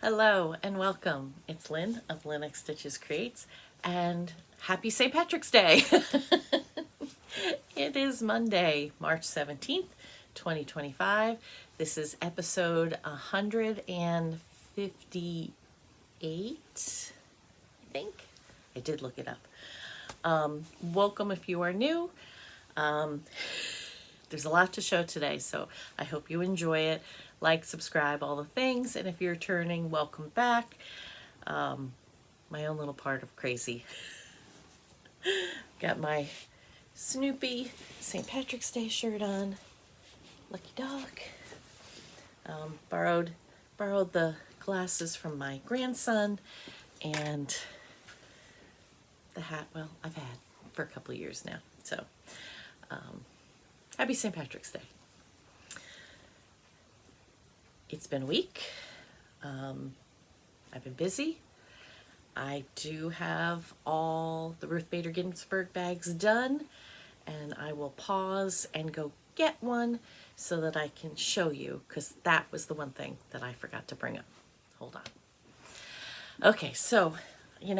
Hello and welcome. It's Lynn of Lynn Stitches Creates, and happy St. Patrick's Day. It is Monday, March 17th, 2025. This is episode 158, I think. I did look it up. Welcome if you are new. There's a lot to show today, so I hope you enjoy it. Like, subscribe, all the things. And if you're returning, welcome back. My own little part of crazy. Got my Snoopy St. Patrick's Day shirt on. Lucky dog. Borrowed the glasses from my grandson, and the hat, well, I've had for a couple of years now. So, happy St. Patrick's Day. It's been a week. I've been busy. I do have all the Ruth Bader Ginsburg bags done, and I will pause and go get one so that I can show you, because that was the one thing that I forgot to bring up. Hold on. Okay, so, you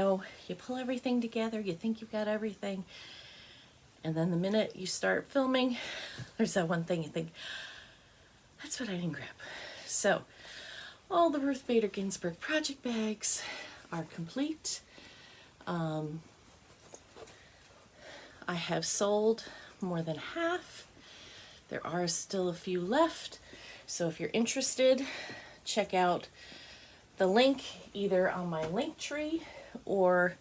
pull everything together, you think you've got everything, and then the minute you start filming, there's that one thing you think, that's what I didn't grab. So, all the Ruth Bader Ginsburg project bags are complete. I have sold more than half. There are still a few left. So if you're interested, check out the link either on my link tree, or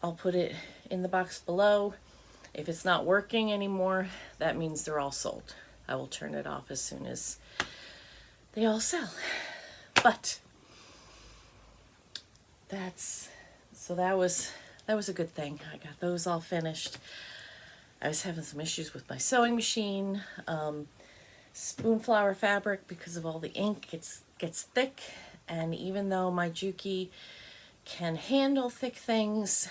I'll put it in the box below. If it's not working anymore, that means they're all sold. I will turn it off as soon as they all sell. But that was a good thing. I got those all finished. I was having some issues with my sewing machine. Spoonflower fabric, because of all the ink, gets thick, and even though my Juki can handle thick things,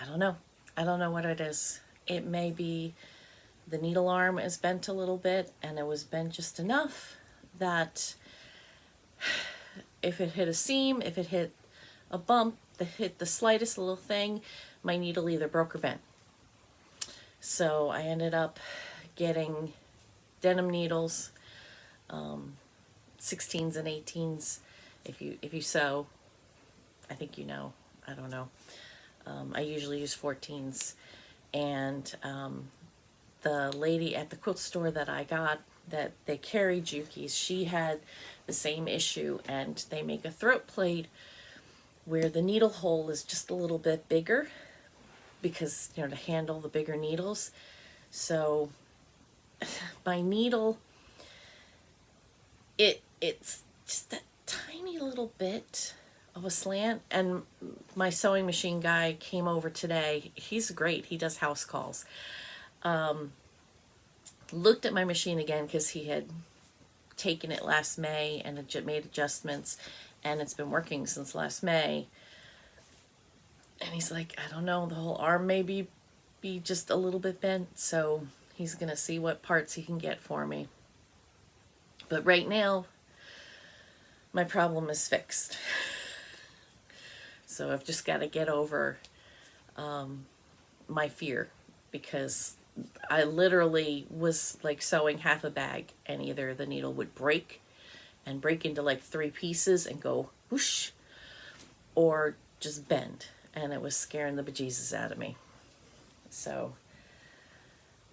I don't know what it is. It may be the needle arm is bent a little bit, and it was bent just enough that if it hit a seam, if it hit a bump, hit the slightest little thing, my needle either broke or bent. So I ended up getting denim needles, 16s and 18s. If you sew, I think you know. I don't know. I usually use 14s, and the lady at the quilt store that I got, that they carry Jukis, she had the same issue, and they make a throat plate where the needle hole is just a little bit bigger, because to handle the bigger needles. So my needle, it's just that tiny little bit of a slant, and my sewing machine guy came over today. He's great. He does house calls. Looked at my machine again, because he had taken it last May and had made adjustments, and it's been working since last May. And he's like, I don't know, the whole arm may be just a little bit bent, so he's gonna see what parts he can get for me. But right now, my problem is fixed. So I've just got to get over my fear, because I literally was like sewing half a bag, and either the needle would break into like 3 pieces and go whoosh, or just bend, and it was scaring the bejesus out of me. So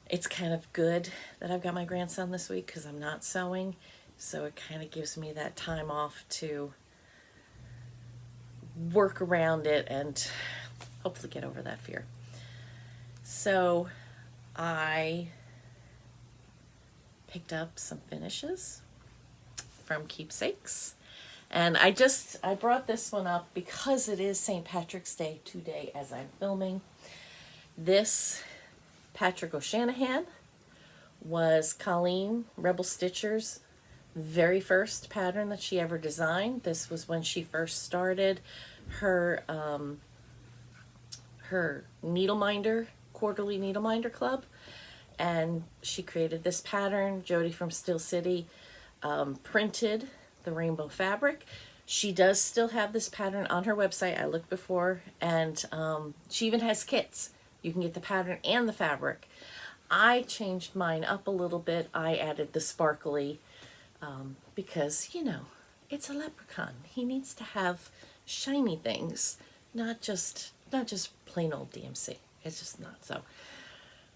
it's kind of good that I've got my grandson this week, because I'm not sewing, so it kind of gives me that time off to work around it and hopefully get over that fear. So I picked up some finishes from Keepsakes, and I brought this one up because it is St. Patrick's Day today as I'm filming. This Patrick O'Shanahan was Colleen Rebel Stitcher's very first pattern that she ever designed. This was when she first started her quarterly needle minder club, and she created this pattern. Jody from Steel City printed the rainbow fabric. She does still have this pattern on her website. I looked before, and she even has kits. You can get the pattern and the fabric. I changed mine up a little bit. I added the sparkly because, you know, it's a leprechaun. He needs to have shiny things, not just plain old DMC. It's just not so.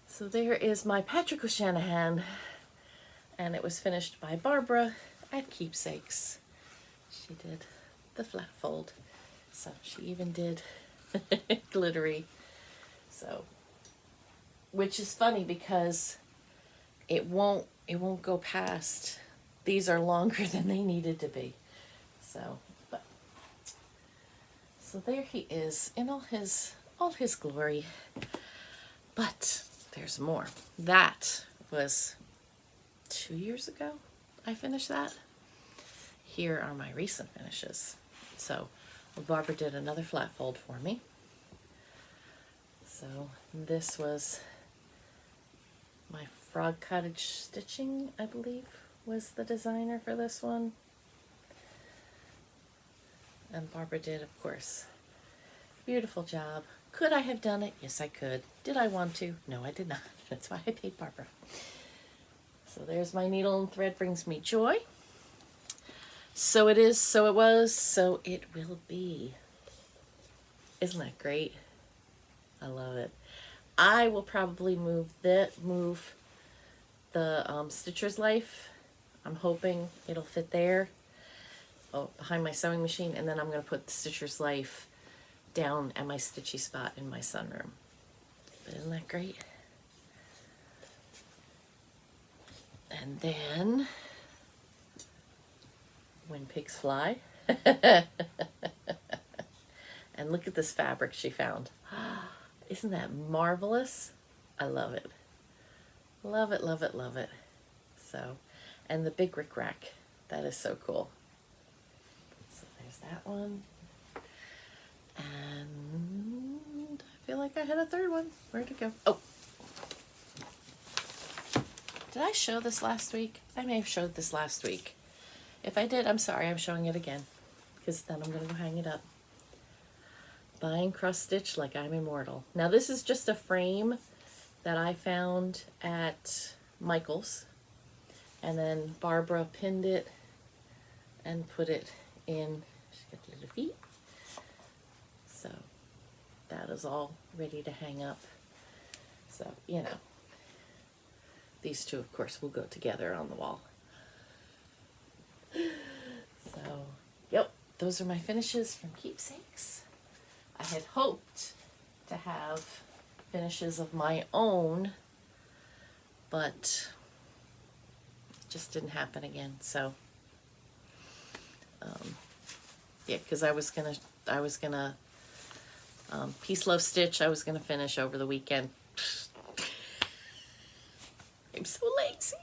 So there is my Patrick O'Shanahan, and it was finished by Barbara at Keepsakes. She did the flat fold, so she even did glittery. So, which is funny because it won't go past. These are longer than they needed to be. So, but so there he is in all his glory. But there's more. That was 2 years ago I finished that. Here are my recent finishes. So Barbara did another flat fold for me. So this was my Frog Cottage Stitching, I believe, was the designer for this one. And Barbara did, of course. Beautiful job. Could I have done it? Yes, I could. Did I want to? No, I did not. That's why I paid Barbara. So there's my needle and thread brings me joy. So it is, so it was, so it will be. Isn't that great? I love it. I will probably move the Stitcher's Life. I'm hoping it'll fit there, behind my sewing machine, and then I'm going to put the Stitcher's Life down at my stitchy spot in my sunroom. But isn't that great? And then When Pigs Fly. And look at this fabric she found. Isn't that marvelous? I love it. Love it, love it, love it. So, and the big Rick Rack. That is so cool. So there's that one. And I feel like I had a third one. Where'd it go? Oh. Did I show this last week? I may have showed this last week. If I did, I'm sorry. I'm showing it again, because then I'm going to go hang it up. Buying cross stitch like I'm immortal. Now this is just a frame that I found at Michael's, and then Barbara pinned it and put it in. She's got little feet, so that is all ready to hang up. So, you know, these two of course will go together on the wall. So, yep, those are my finishes from Keepsakes. I had hoped to have finishes of my own, but it just didn't happen again. So, yeah, because I was gonna Peace Love Stitch. I was gonna finish over the weekend. I'm so lazy.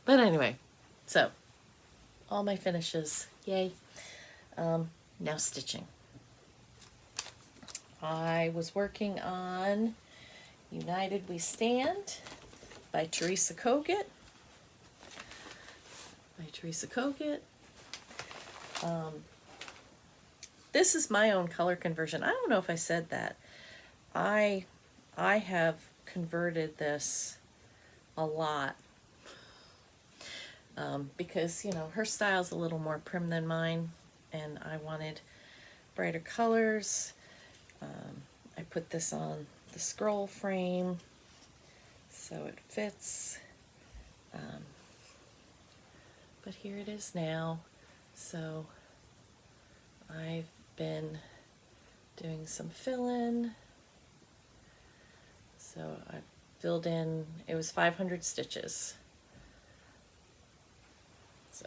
But anyway, so all my finishes, yay. Now stitching. I was working on United We Stand by Teresa Kogut. This is my own color conversion. I don't know if I said that. I have converted this a lot because, you know, her style's a little more prim than mine, and I wanted brighter colors. I put this on the scroll frame so it fits, but here it is now. So I've been doing some fill-in. So I filled in, it was 500 stitches. So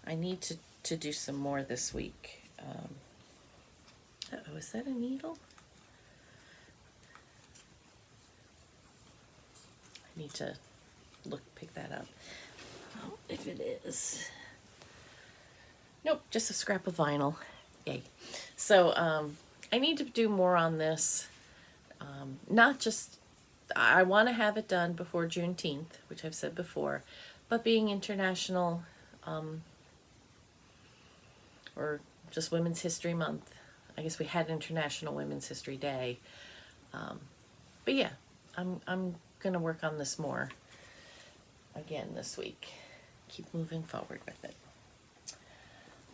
I need to do some more this week. Uh-oh, is that a needle? I need to pick that up. Oh, if it is. Nope, just a scrap of vinyl. Yay. So I need to do more on this. Not just, I want to have it done before Juneteenth, which I've said before, But being international, or just Women's History Month, I guess we had International Women's History Day. But yeah, I'm gonna work on this more again this week. Keep moving forward with it.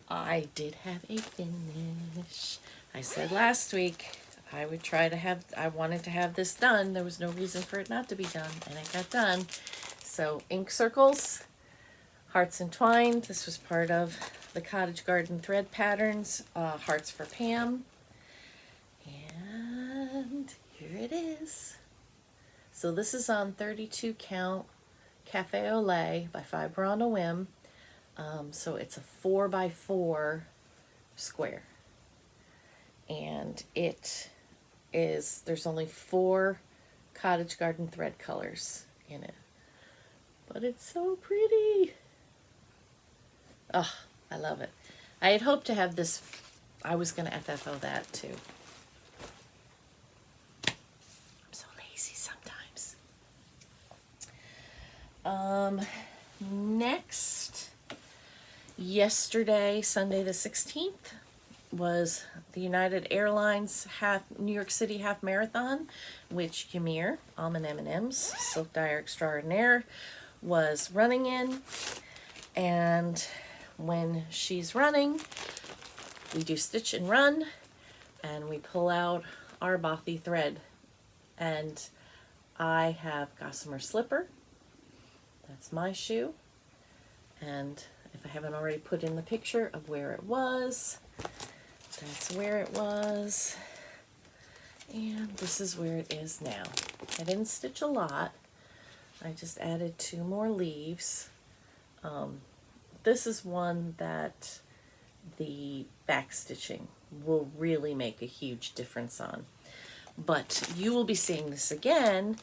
I did have a finish. I said last week I would try to have, I wanted to have this done. There was no reason for it not to be done, and it got done. So ink circles, hearts entwined. This was part of the Cottage Garden thread patterns, hearts for Pam. And here it is. So this is on 32 count Cafe au Lait by Fiber on a Whim. So it's a 4x4 square. And it is, there's only 4 Cottage Garden thread colors in it. But it's so pretty. Oh, I love it. I had hoped to have this, I was going to FFO that too. I'm so lazy sometimes. Next, yesterday, Sunday the 16th, was the United Airlines New York City half marathon, which Ymir, Almond M&M's, Silk Dyer Extraordinaire, was running in. And when she's running, we do stitch and run, and we pull out our Bothy thread. And I have Gossamer slipper. That's my shoe. And if I haven't already put in the picture of where it was, that's where it was. And this is where it is now. I didn't stitch a lot. I just added 2 more leaves. This is one that the back stitching will really make a huge difference on. But you will be seeing this again,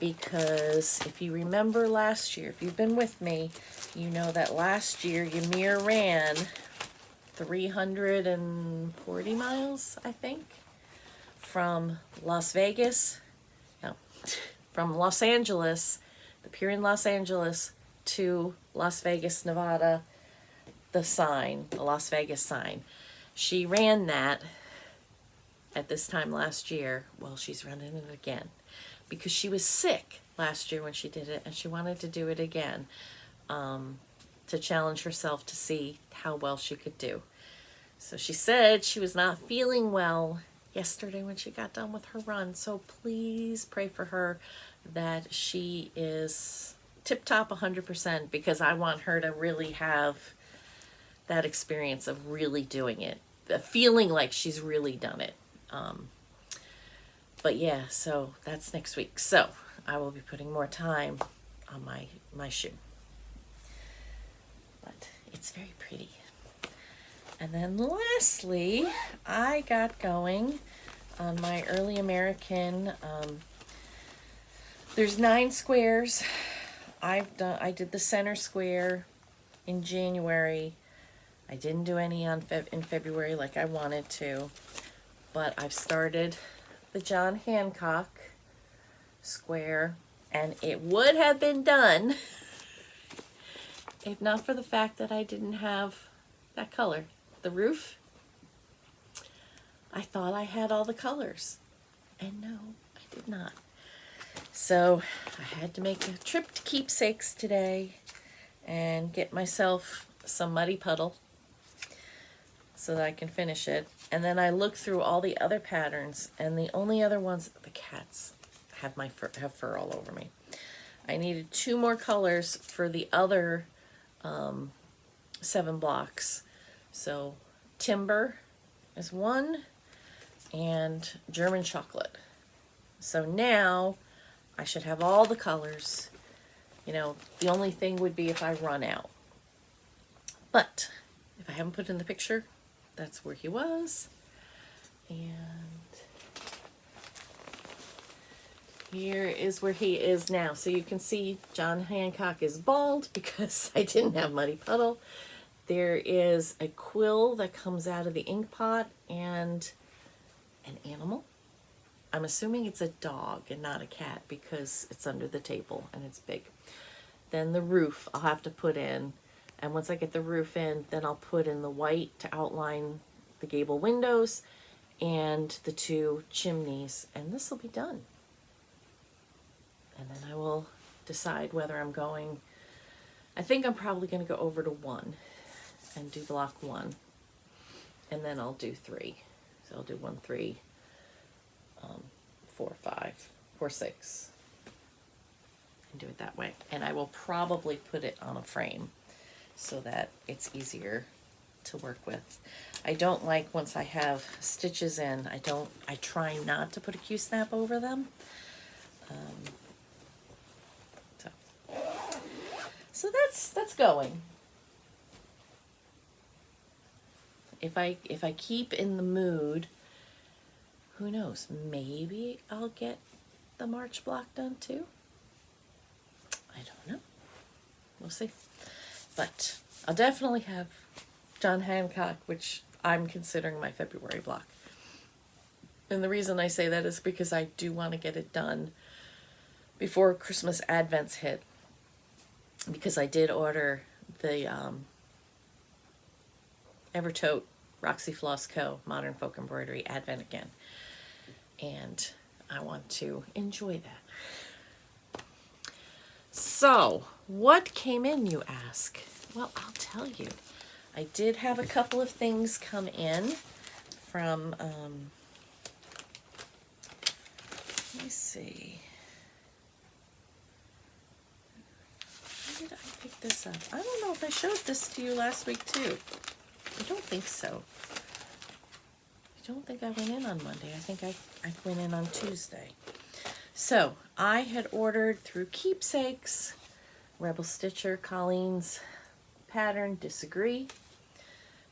because if you remember last year, if you've been with me, you know that last year Ymir ran 340 miles, I think, from Las Vegas, no, from Los Angeles, the pier in Los Angeles, to Las Vegas, Nevada, the sign, the Las Vegas sign. She ran that at this time last year. Well, she's running it again because she was sick last year when she did it, and she wanted to do it again, to challenge herself to see how well she could do. So she said she was not feeling well yesterday when she got done with her run. So please pray for her that she is tip-top 100%, because I want her to really have that experience of really doing it, the feeling like she's really done it. But yeah, so that's next week. So I will be putting more time on my shoe. But it's very pretty. And then lastly, I got going on my Early American. There's 9 squares. I did the center square in January. I didn't do any in February like I wanted to, but I've started the John Hancock square, and it would have been done if not for the fact that I didn't have that color. The roof, I thought I had all the colors, and no, I did not. So I had to make a trip to Keepsakes today and get myself some Muddy Puddle so that I can finish it. And then I looked through all the other patterns, and the only other ones, the cats have have fur all over me. I needed 2 more colors for the other 7 blocks. So Timber is 1, and German Chocolate. So now I should have all the colors. You know, the only thing would be if I run out. But if I haven't put in the picture, that's where he was. And here is where he is now. So you can see John Hancock is bald because I didn't have Muddy Puddle. There is a quill that comes out of the ink pot and an animal. I'm assuming it's a dog and not a cat because it's under the table and it's big. then the roof I'll have to put in. And once I get the roof in, then I'll put in the white to outline the gable windows and the 2 chimneys, and this will be done. And then I will decide whether I'm going, I think I'm probably going to go over to 1 and do block 1, and then I'll do 3. So I'll do 1, 3, 4, 5, 4, 6, and do it that way. And I will probably put it on a frame so that it's easier to work with. I don't like, once I have stitches in, I try not to put a Q-snap over them. So that's going. If I keep in the mood, who knows, maybe I'll get the March block done too. I don't know. We'll see. But I'll definitely have John Hancock, which I'm considering my February block. And the reason I say that is because I do want to get it done before Christmas Advents hit. Because I did order the Evertote Roxy Floss Co. Modern Folk Embroidery Advent again. And I want to enjoy that. So, what came in, you ask? Well, I'll tell you. I did have a couple of things come in from, let me see. How did I pick this up? I don't know if I showed this to you last week too. I don't think so. I don't think I went in on Monday. I think I went in on Tuesday. So, I had ordered through Keepsakes, Rebel Stitcher, Colleen's pattern, Disagree.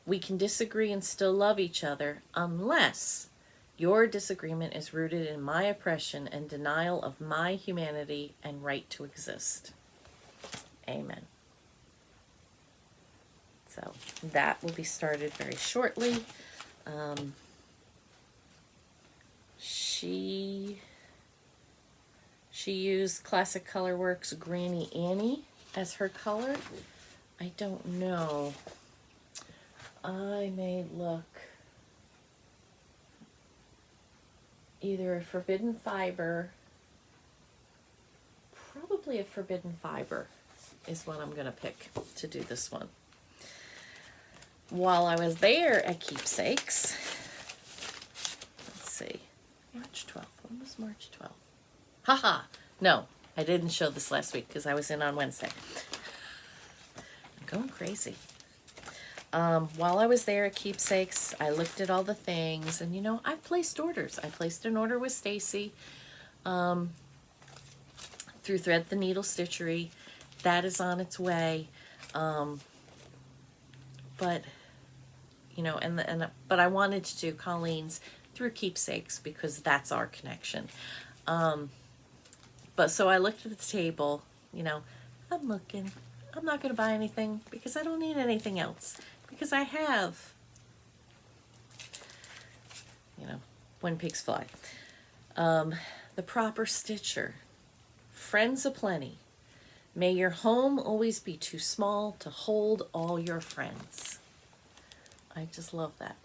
We can disagree and still love each other unless your disagreement is rooted in my oppression and denial of my humanity and right to exist. Amen. So that will be started very shortly. She used Classic Colorworks Granny Annie as her color. I don't know. I may look either a Forbidden Fiber, probably a Forbidden Fiber is what I'm going to pick to do this one. While I was there at Keepsakes, let's see, March 12th. When was March 12th? Haha! No, I didn't show this last week because I was in on Wednesday. I'm going crazy. While I was there at Keepsakes, I looked at all the things, and you know, I've placed orders. I placed an order with Stacy through Thread the Needle Stitchery. That is on its way. But you know, but I wanted to do Colleen's through Keepsakes because that's our connection. But so I looked at the table, you know, I'm looking. I'm not going to buy anything because I don't need anything else. Because I have, you know, when pigs fly. The Proper Stitcher. Friends aplenty. May your home always be too small to hold all your friends. I just love that.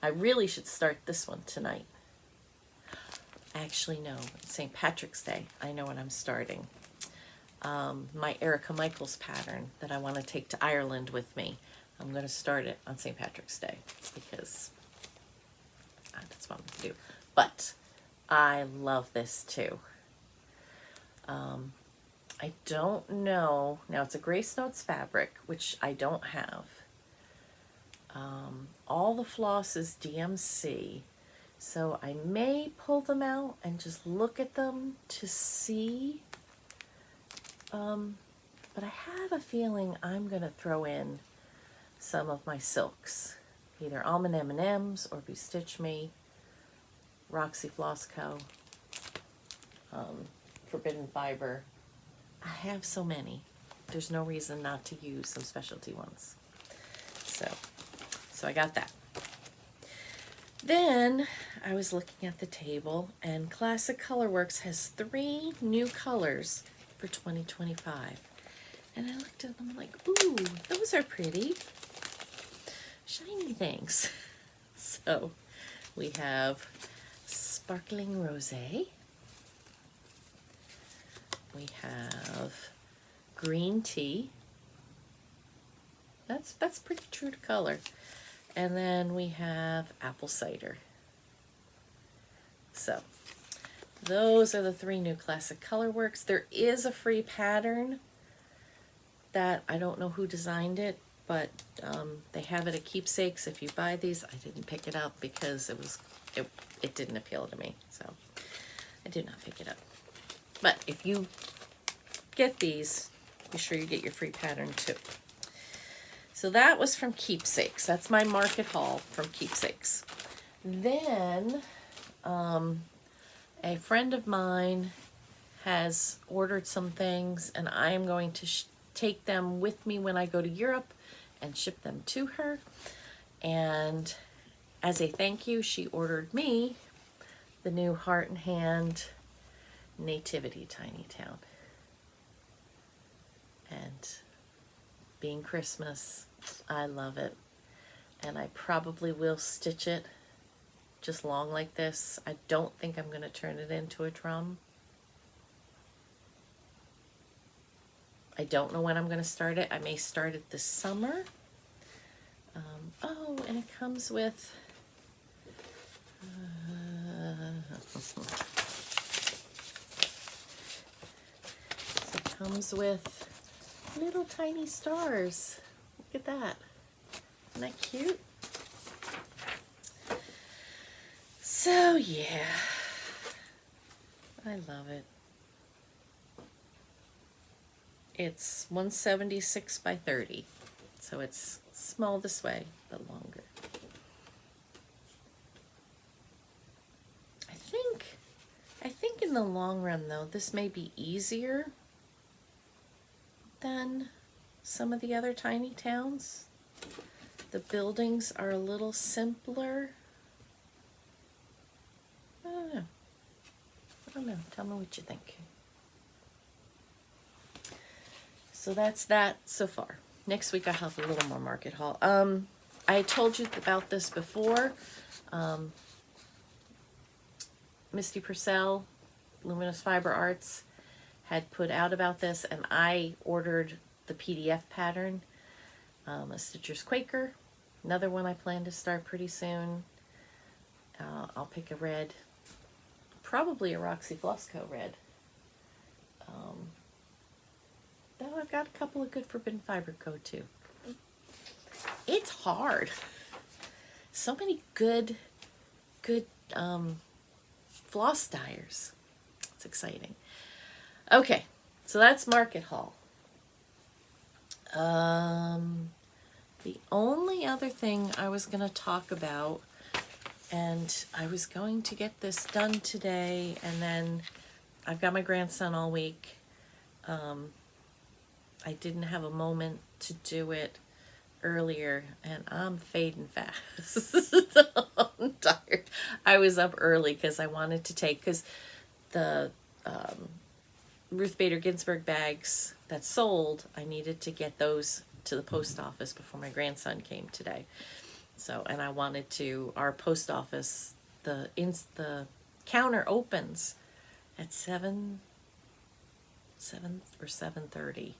I really should start this one tonight. Actually, no. It's St. Patrick's Day. I know what I'm starting. My Erica Michaels pattern that I want to take to Ireland with me. I'm going to start it on St. Patrick's Day because that's what I'm going to do. But I love this too. I don't know. Now it's a Grace Notes fabric, which I don't have. All the floss is DMC. So I may pull them out and just look at them to see. But I have a feeling I'm going to throw in some of my silks. Either Almond M&M's or Be Stitch Me, Roxy Floss Co., Forbidden Fiber. I have so many. There's no reason not to use some specialty ones. So I got that. Then I was looking at the table, and Classic Colorworks has 3 new colors for 2025. And I looked at them, I'm like, ooh, those are pretty. Shiny things. So we have Sparkling Rosé. We have Green Tea. That's pretty true to color. And then we have Apple Cider. So those are the 3 new classic colorworks. There is a free pattern that I don't know who designed it, but they have it at Keepsakes. If you buy these, I didn't pick it up because it didn't appeal to me, so I did not pick it up. But if you get these, be sure you get your free pattern too. So that was from Keepsakes. That's my market haul from Keepsakes. Then a friend of mine has ordered some things, and I am going to take them with me when I go to Europe and ship them to her. And as a thank you, she ordered me the new Heart and Hand Nativity Tiny Town. And being Christmas, I love it. And I probably will stitch it just long like this. I don't think I'm going to turn it into a drum. I don't know when I'm going to start it. I may start it this summer. Oh, and it comes with little tiny stars. Look at that. Isn't that cute? So yeah, I love it. It's 176 by 30, so it's small this way, but longer. I think in the long run, though, this may be easier than some of the other tiny towns. The buildings are a little simpler. I don't know. Tell me what you think. So that's that so far. Next week I'll have a little more market haul. I told you about this before. Misty Purcell, Luminous Fiber Arts, had put out about this, and I ordered the PDF pattern. A Stitcher's Quaker, another one I plan to start pretty soon. I'll pick a red, probably a Roxy Flossco red. Though I've got a couple of good Forbidden Fiber Co too. It's hard. So many good floss dyers. It's exciting. Okay, so that's market haul. The only other thing I was going to talk about, and I was going to get this done today, and then I've got my grandson all week. I didn't have a moment to do it earlier, and I'm fading fast. I'm tired. I was up early because I wanted to take, because the Ruth Bader Ginsburg bags that sold, I needed to get those to the post office before my grandson came today. So, and I wanted to, our post office, the counter opens at 7 or 7:30.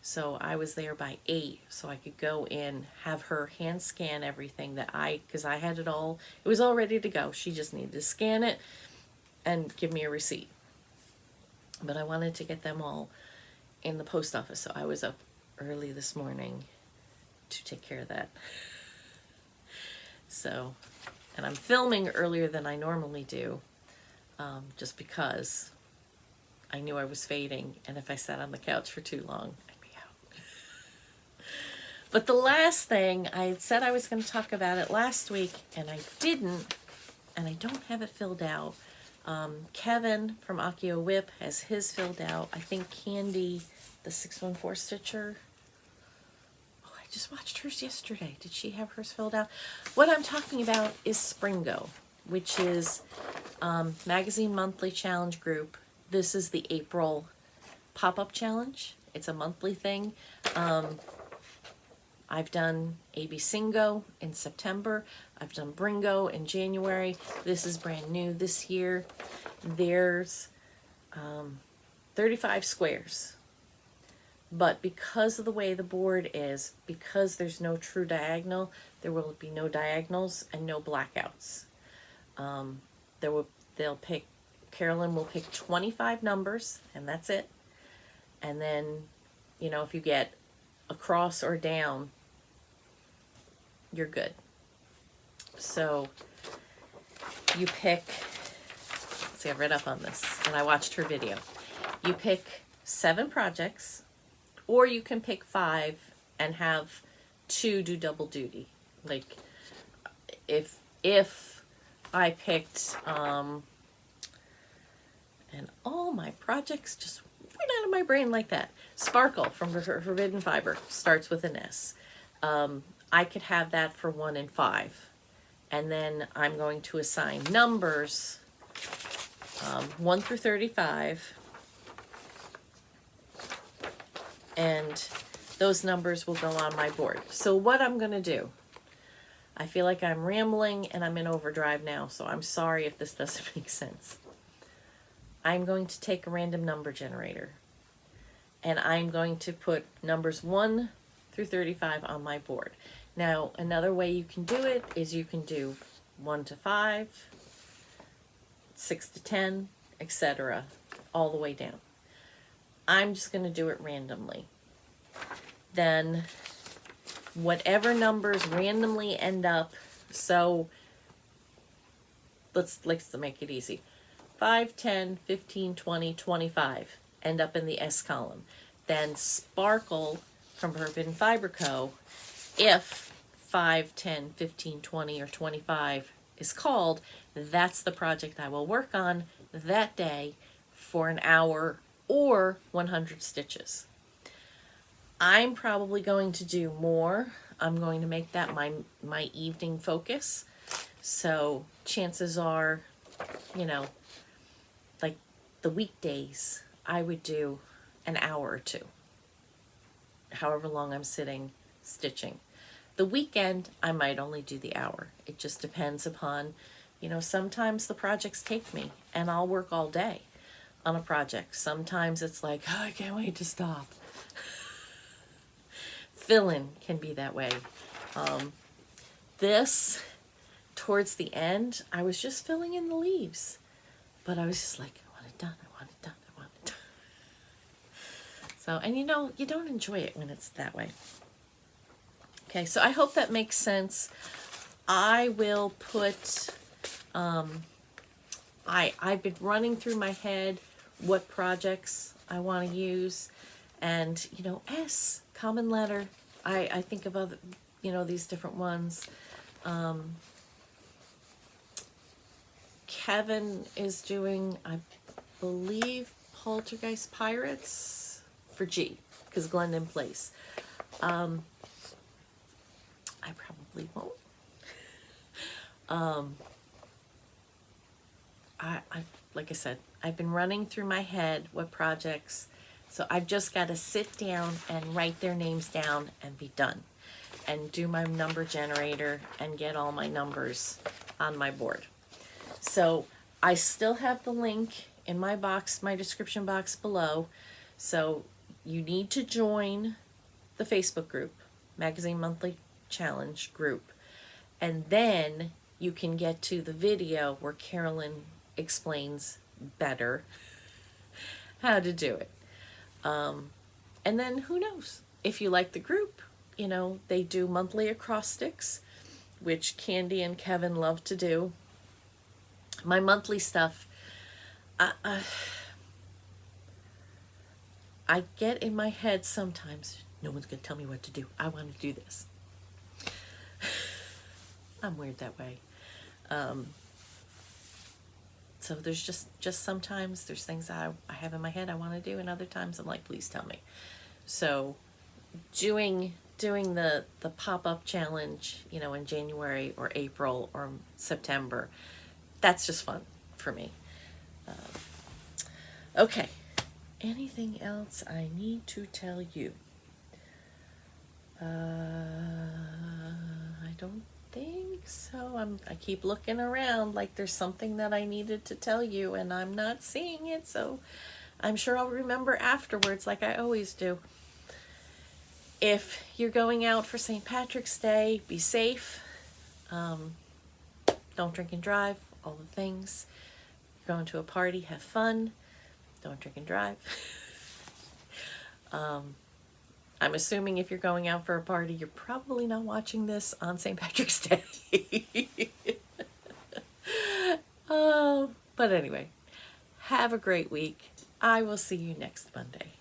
So I was there by 8, so I could go in, have her hand scan everything because I had it all, it was all ready to go. She just needed to scan it and give me a receipt. But I wanted to get them all in the post office, so I was up early this morning to take care of that. So, and I'm filming earlier than I normally do, just because I knew I was fading, and if I sat on the couch for too long, I'd be out. But the last thing, I had said I was going to talk about it last week, and I didn't, and I don't have it filled out. Kevin from Akio Whip has his filled out. I think Candy, the 614 Stitcher, oh, I just watched hers yesterday. Did she have hers filled out? What I'm talking about is Springo, which is Magazine Monthly Challenge Group. This is the April pop-up challenge. It's a monthly thing. I've done AB Singo in September. I've done Bringo in January. This is brand new this year. There's 35 squares. But because of the way the board is, because there's no true diagonal, there will be no diagonals and no blackouts. Carolyn will pick 25 numbers, and that's it. And then, you know, if you get across or down, you're good. So you pick, see, I've read up on this and I watched her video. You pick 7 projects, or you can pick 5 and have 2 do double duty. Like if I picked, and all my projects just went out of my brain like that. Sparkle from Forbidden Fiber starts with an S. I could have that for 1 and 5. And then I'm going to assign numbers 1 through 35. And those numbers will go on my board. So what I'm going to do, I feel like I'm rambling and I'm in overdrive now, so I'm sorry if this doesn't make sense. I'm going to take a random number generator, and I'm going to put numbers 1 through 35 on my board. Now, another way you can do it is you can do 1 to 5, 6 to 10, etc., all the way down. I'm just going to do it randomly. Then whatever numbers randomly end up, so let's make it easy. 5, 10, 15, 20, 25 end up in the S column. Then Sparkle from Forbidden Fiber Co., if 5, 10, 15, 20, or 25 is called, that's the project I will work on that day for an hour or 100 stitches. I'm probably going to do more. I'm going to make that my evening focus. So chances are, you know, like the weekdays, I would do an hour or 2, however long I'm sitting stitching. The weekend, I might only do the hour. It just depends upon, you know, sometimes the projects take me and I'll work all day on a project. Sometimes it's like, oh, I can't wait to stop. Fill-in can be that way. This, towards the end, I was just filling in the leaves, but I was just like, I want it done, I want it done, I want it done. So, and you know, you don't enjoy it when it's that way. Okay, so I hope that makes sense. I will put, I've been running through my head what projects I want to use, and, you know, S, common letter. I think of other, you know, these different ones. Kevin is doing, I believe, Poltergeist Pirates for G, because Glendon Place. I probably won't. Like I said, I've been running through my head what projects, so I've just got to sit down and write their names down and be done, and do my number generator and get all my numbers on my board. So I still have the link in my box, my description box below. So you need to join the Facebook group, Magazine Monthly Challenge group, and then you can get to the video where Carolyn explains better how to do it. And then who knows, if you like the group, you know, they do monthly acrostics, which Candy and Kevin love to do. My monthly stuff, I get in my head sometimes, no one's gonna tell me what to do, I want to do this. I'm weird that way. So there's just sometimes there's things I have in my head I want to do, and other times I'm like, please tell me. So doing the pop-up challenge, you know, in January or April or September, that's just fun for me. Okay, anything else I need to tell you? I don't think so. I keep looking around like there's something that I needed to tell you and I'm not seeing it, so I'm sure I'll remember afterwards like I always do. If you're going out for St. Patrick's Day, be safe. Don't drink and drive, all the things. You're going to a party, have fun. Don't drink and drive. I'm assuming if you're going out for a party, you're probably not watching this on St. Patrick's Day. Oh, but anyway, have a great week. I will see you next Monday.